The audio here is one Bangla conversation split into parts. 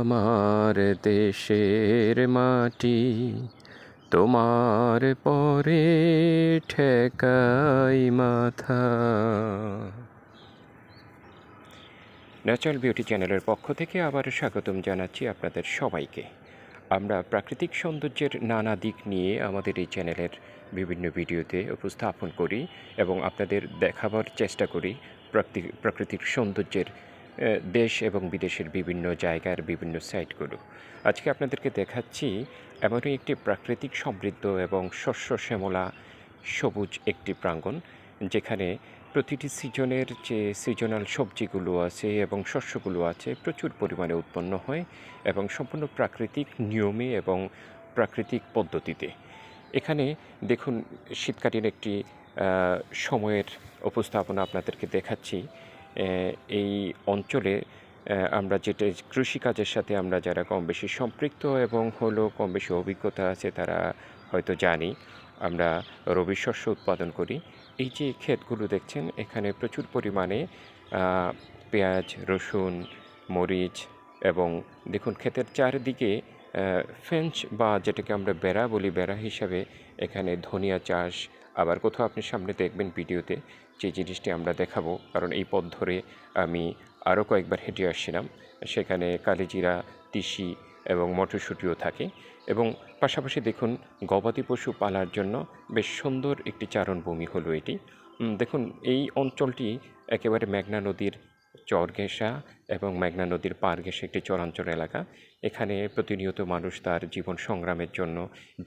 আমার দেশের মাটি তোমার পরে ঠেকাই মাথা। ন্যাচারাল বিউটি চ্যানেলের পক্ষ থেকে আবার স্বাগতম জানাচ্ছি আপনাদের সবাইকে। আমরা প্রাকৃতিক সৌন্দর্যের নানা দিক নিয়ে আমাদের এই চ্যানেলের বিভিন্ন ভিডিওতে উপস্থাপন করি এবং আপনাদের দেখাবার চেষ্টা করি প্রাকৃতিক সৌন্দর্যের দেশ এবং বিদেশের বিভিন্ন জায়গার বিভিন্ন সাইটগুলো। আজকে আপনাদেরকে দেখাচ্ছি এমনই একটি প্রাকৃতিক সমৃদ্ধ এবং শস্য শ্যামলা সবুজ একটি প্রাঙ্গণ, যেখানে প্রতিটি সিজনের যে সিজনাল সবজিগুলো আছে এবং শস্যগুলো আছে প্রচুর পরিমাণে উৎপন্ন হয় এবং সম্পূর্ণ প্রাকৃতিক নিয়মে এবং প্রাকৃতিক পদ্ধতিতে। এখানে দেখুন শীতকালীন একটি সময়ের উপস্থাপনা আপনাদেরকে দেখাচ্ছি। এই অঞ্চলে আমরা যেটা কৃষিকাজের সাথে আমরা যারা কম বেশি সম্পৃক্ত এবং হলো কম বেশি অভিজ্ঞতা আছে তারা হয়তো জানি আমরা রবি শস্য উৎপাদন করি। এই যে ক্ষেতগুলো দেখছেন এখানে প্রচুর পরিমাণে পেঁয়াজ, রসুন, মরিচ এবং দেখুন ক্ষেতের চারিদিকে ফেঞ্চ বা যেটাকে আমরা বেড়া বলি, বেড়া হিসাবে এখানে ধনিয়া চাষ। আবার কোথাও আপনি সামনে দেখবেন ভিডিওতে যে জিনিসটি আমরা দেখাবো, কারণ এই পথ ধরে আমি আরও কয়েকবার হেঁটে আসছিলাম। সেখানে কালিজিরা, তিসি এবং মটরশুঁটিও থাকে এবং পাশাপাশি দেখুন গবাদি পশু পালার জন্য বেশ সুন্দর একটি চারণভূমি হলো এটি। দেখুন এই অঞ্চলটি একেবারে মেঘনা নদীর চর ঘেঁষা এবং মেঘনা নদীর পার ঘেঁষে একটি চরাঞ্চল এলাকা। এখানে প্রতিনিয়ত মানুষ তার জীবন সংগ্রামের জন্য,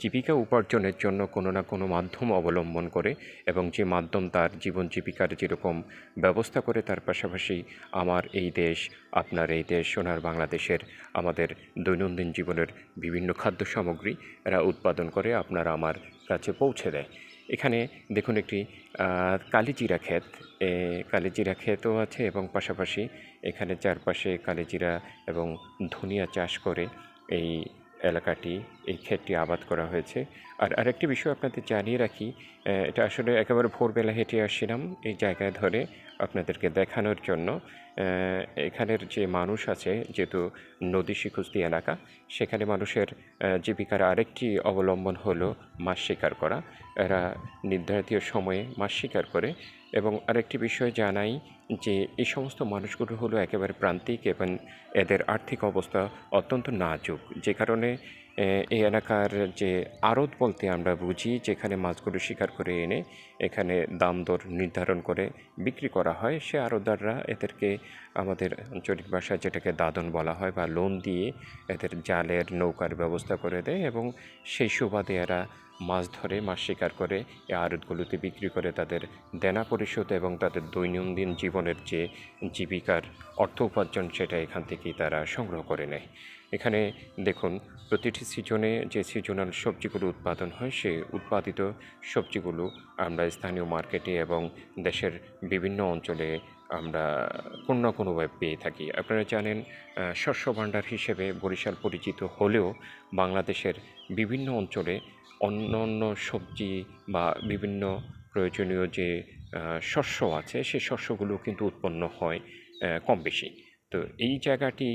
জীবিকা উপার্জনের জন্য কোনো না কোনো মাধ্যম অবলম্বন করে এবং যে মাধ্যম তার জীবন জীবিকার যেরকম ব্যবস্থা করে, তার পাশাপাশি আমার এই দেশ, আপনার এই দেশ, সোনার বাংলাদেশের আমাদের দৈনন্দিন জীবনের বিভিন্ন খাদ্য সামগ্রী এরা উৎপাদন করে আপনারা আমার কাছে পৌঁছে দেয়। এখানে দেখুন একটি কালিজিরা ক্ষেত, কালিজিরা ক্ষেতও আছে এবং পাশাপাশি এখানে চারপাশে কালিজিরা এবং ধনিয়া চাষ করে এই এলাকাটি, এই ক্ষেতটি আবাদ করা হয়েছে। আর আরেকটি বিষয় আপনাদের জানিয়ে রাখি, এটা আসলে একেবারে ভোরবেলা হেঁটে আসছিলাম এই জায়গায় ধরে আপনাদেরকে দেখানোর জন্য। এখানের যে মানুষ আছে, যেহেতু নদী শিখুস্তি এলাকা, সেখানে মানুষের জীবিকার আরেকটি অবলম্বন হলো মাছ শিকার করা। এরা নির্ধারিত সময়ে মাছ শিকার করে এবং আরেকটি বিষয় জানাই যে এই সমস্ত মানুষগুলো হলো একেবারে প্রান্তিক এবং এদের আর্থিক অবস্থা অত্যন্ত নাজুক, যে কারণে এই এলাকার যে আড়ত বলতে আমরা বুঝি, যেখানে মাছগুলো শিকার করে এনে এখানে দাম দর নির্ধারণ করে বিক্রি করা হয়, সে আড়তদাররা এদেরকে আমাদের আঞ্চলিক ভাষায় যেটাকে দাদন বলা হয় বা লোন দিয়ে এদের জালের নৌকার ব্যবস্থা করে দেয় এবং সেই সুবাদে এরা মাছ ধরে, মাছ শিকার করে এই আড়তগুলোতে বিক্রি করে তাদের দেনা পরিশোধ এবং তাদের দৈনন্দিন জীবনের যে জীবিকার অর্থ উপার্জন সেটা এখান থেকেই তারা সংগ্রহ করে নেয়। এখানে দেখুন প্রতিটি সিজনে যে সিজনাল সবজিগুলো উৎপাদন হয়, সেই উৎপাদিত সবজিগুলো আমরা স্থানীয় মার্কেটে এবং দেশের বিভিন্ন অঞ্চলে আমরা কোনো না কোনোভাবে পেয়ে থাকি। আপনারা জানেন শস্য ভাণ্ডার হিসেবে বরিশাল পরিচিত হলেও বাংলাদেশের বিভিন্ন অঞ্চলে অন্য অন্য সবজি বা বিভিন্ন প্রয়োজনীয় যে শস্য আছে সেই শস্যগুলো কিন্তু উৎপন্ন হয় কম বেশি। তো এই জায়গাটি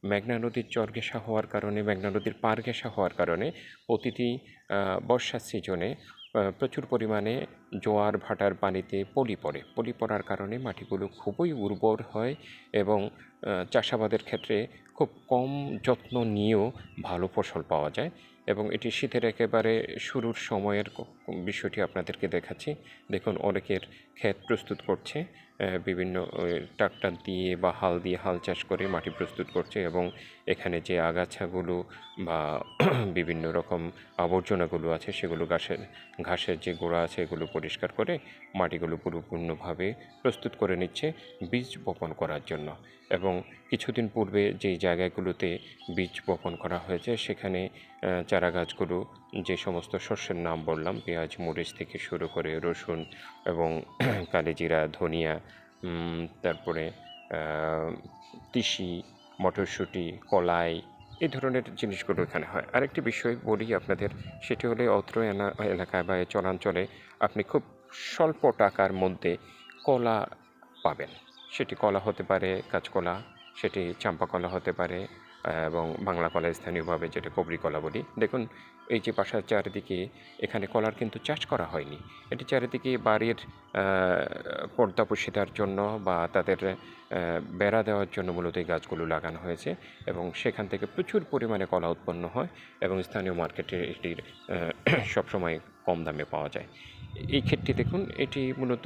মেঘনা নদীর চর ঘেঁষা হওয়ার কারণে, মেঘনা নদীর পার ঘেঁষা হওয়ার কারণে প্রতিটি বর্ষার সিজনে প্রচুর পরিমাণে জোয়ার ভাটার পানিতে পলি পড়ে। পলি পড়ার কারণে মাটিগুলো খুবই উর্বর হয় এবং চাষাবাদের ক্ষেত্রে খুব কম যত্ন নিয়েও ভালো ফসল পাওয়া যায়। এবং এটি শীতের একেবারে শুরুর সময়ের বিষয়টি আপনাদেরকে দেখাচ্ছি। দেখুন অনেকের ক্ষেত প্রস্তুত করছে, বিভিন্ন ট্রাক্টর দিয়ে বা হাল দিয়ে হাল চাষ করে মাটি প্রস্তুত করছে এবং এখানে যে আগাছাগুলো বা বিভিন্ন রকম আবর্জনাগুলো আছে সেগুলো ঘাসের যে গোড়া আছে এগুলো পরিষ্কার করে মাটিগুলো পরিপূর্ণভাবে প্রস্তুত করে নিচ্ছে বীজ বপন করার জন্য। এবং কিছুদিন পূর্বে যেই জায়গাগুলোতে বীজ বপন করা হয়েছে সেখানে চারা গাছগুলো যে সমস্ত শস্যের নাম বললাম, পেঁয়াজ, মরিচ থেকে শুরু করে রসুন এবং কালিজিরা, ধনিয়া, তারপরে তিসি, মটরশুঁটি, কলাই, এই ধরনের জিনিসগুলো এখানে হয়। আরেকটি বিষয় বলি আপনাদের, সেটি হলে অত্র এলাকায় বা চরাঞ্চলে আপনি খুব স্বল্প টাকার মধ্যে কলা পাবেন। সেটি কলা হতে পারে কাঁচকলা, সেটি চাম্পা কলা হতে পারে, এবং বাংলা কলা স্থানীয়ভাবে যেটা কবরি কলা বলি। দেখুন এই যে বাসার চারিদিকে এখানে কলার কিন্তু চাষ করা হয়নি। এটি চারিদিকে বাড়ির পর্দাপোশিতার জন্য বা তাদের বেড়া দেওয়ার জন্য মূলত এই গাছগুলো লাগানো হয়েছে এবং সেখান থেকে প্রচুর পরিমাণে কলা উৎপন্ন হয় এবং স্থানীয় মার্কেটে এটির সবসময় কম দামে পাওয়া যায়। এই ক্ষেতটি দেখুন, এটি মূলত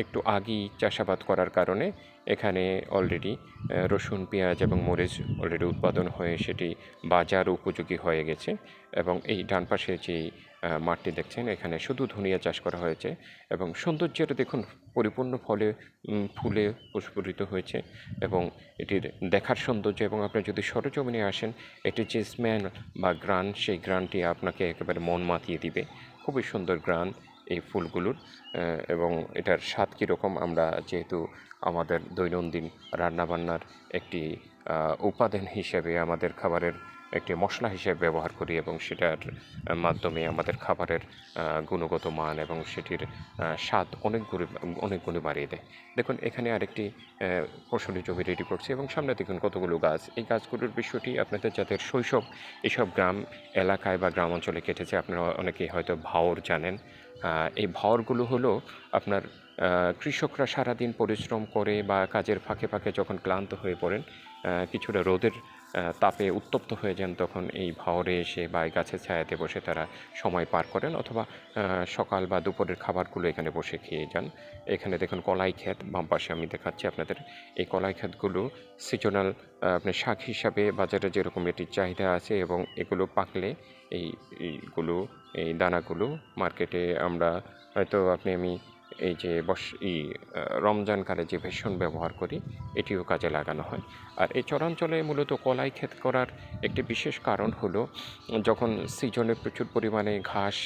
একটু আগেই চাষাবাদ করার কারণে এখানে অলরেডি রসুন, পেঁয়াজ এবং মরিচ অলরেডি উৎপাদন হয়ে সেটি বাজার উপযোগী হয়ে গেছে এবং এই ডান পাশে যেই মাঠটি দেখছেন এখানে শুধু ধনিয়া চাষ করা হয়েছে এবং সৌন্দর্যের দেখুন পরিপূর্ণ ফুলে প্রস্ফুটিত হয়েছে এবং এটির দেখার সৌন্দর্য এবং আপনি যদি সরেজমিনে আসেন এটির যে স্মেল বা ঘ্রাণ, সেই ঘ্রাণটি আপনাকে একেবারে মন মাতিয়ে দিবে। খুবই সুন্দর ঘ্রাণ এই ফুলগুলোর এবং এটার স্বাদ কীরকম, আমরা যেহেতু আমাদের দৈনন্দিন রান্নাবান্নার একটি উপাদান হিসেবে আমাদের খাবারের একটি মশলা হিসেবে ব্যবহার করি এবং সেটার মাধ্যমে আমাদের খাবারের গুণগত মান এবং সেটির স্বাদ অনেক গুণে বাড়িয়ে দেয়। দেখুন এখানে আরেকটি ফসলি জমি রেডি করছে এবং সামনে দেখুন কতগুলো গাছ। এই গাছগুলোর বিষয়টি আপনাদের যাদের শৈশব এসব গ্রাম এলাকায় বা গ্রাম অঞ্চলে কেটেছে আপনারা অনেকেই হয়তো ভাওর জানেন। এই ভাওরগুলো হলো আপনার কৃষকরা সারাদিন পরিশ্রম করে বা কাজের ফাঁকে ফাঁকে যখন ক্লান্ত হয়ে পড়েন, কিছুটা রোদের তাপে উত্তপ্ত হয়ে যান, তখন এই ভাওরে এসে বা এই গাছের ছায়াতে বসে তারা সময় পার করেন অথবা সকাল বা দুপুরের খাবারগুলো এখানে বসে খেয়ে যান। এখানে দেখুন কলাই ক্ষেত, বাম পাশে আমি দেখাচ্ছি আপনাদের। এই কলাই ক্ষেতগুলো সিজনাল আপনার শাক হিসাবে বাজারে যেরকম এটির চাহিদা আছে এবং এগুলো পাকলে এইগুলো এই দানাগুলো মার্কেটে আমরা হয়তো আমি এই যে রমজানকালে যে ভেষণ ব্যবহার করি এটিও কাজে লাগানো হয়। আর এই চরাঞ্চলে মূলত কলাই ক্ষেত করার একটি বিশেষ কারণ হলো যখন সিজনে প্রচুর পরিমাণে ঘাস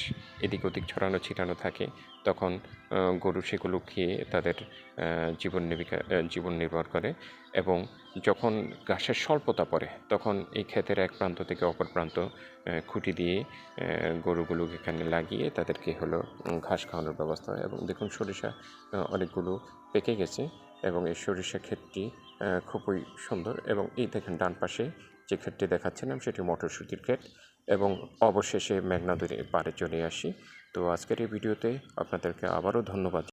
এদিক ওদিক ছড়ানো ছিটানো থাকে তখন গরু সেগুলো খেয়ে তাদের জীবন নির্ভর করে এবং যখন ঘাসের স্বল্পতা পড়ে তখন এই ক্ষেতের এক প্রান্ত থেকে অপর প্রান্ত খুঁটি দিয়ে গরুগুলোকে এখানে লাগিয়ে তাদেরকে হলো ঘাস খাওয়ানোর ব্যবস্থা হয় এবং দেখুন সরিষা অনেকগুলো পেকে গেছে এবং এই সরিষা ক্ষেতটি খুবই সুন্দর এবং এই দেখেন ডান পাশে যে ক্ষেতটি দেখাচ্ছিলাম সেটি মটরশুঁটির ক্ষেত এবং অবশেষে মেঘনা নদীর পাড়ে চলে আসি। তো আজকের এই ভিডিওতে আপনাদেরকে আবারও ধন্যবাদ।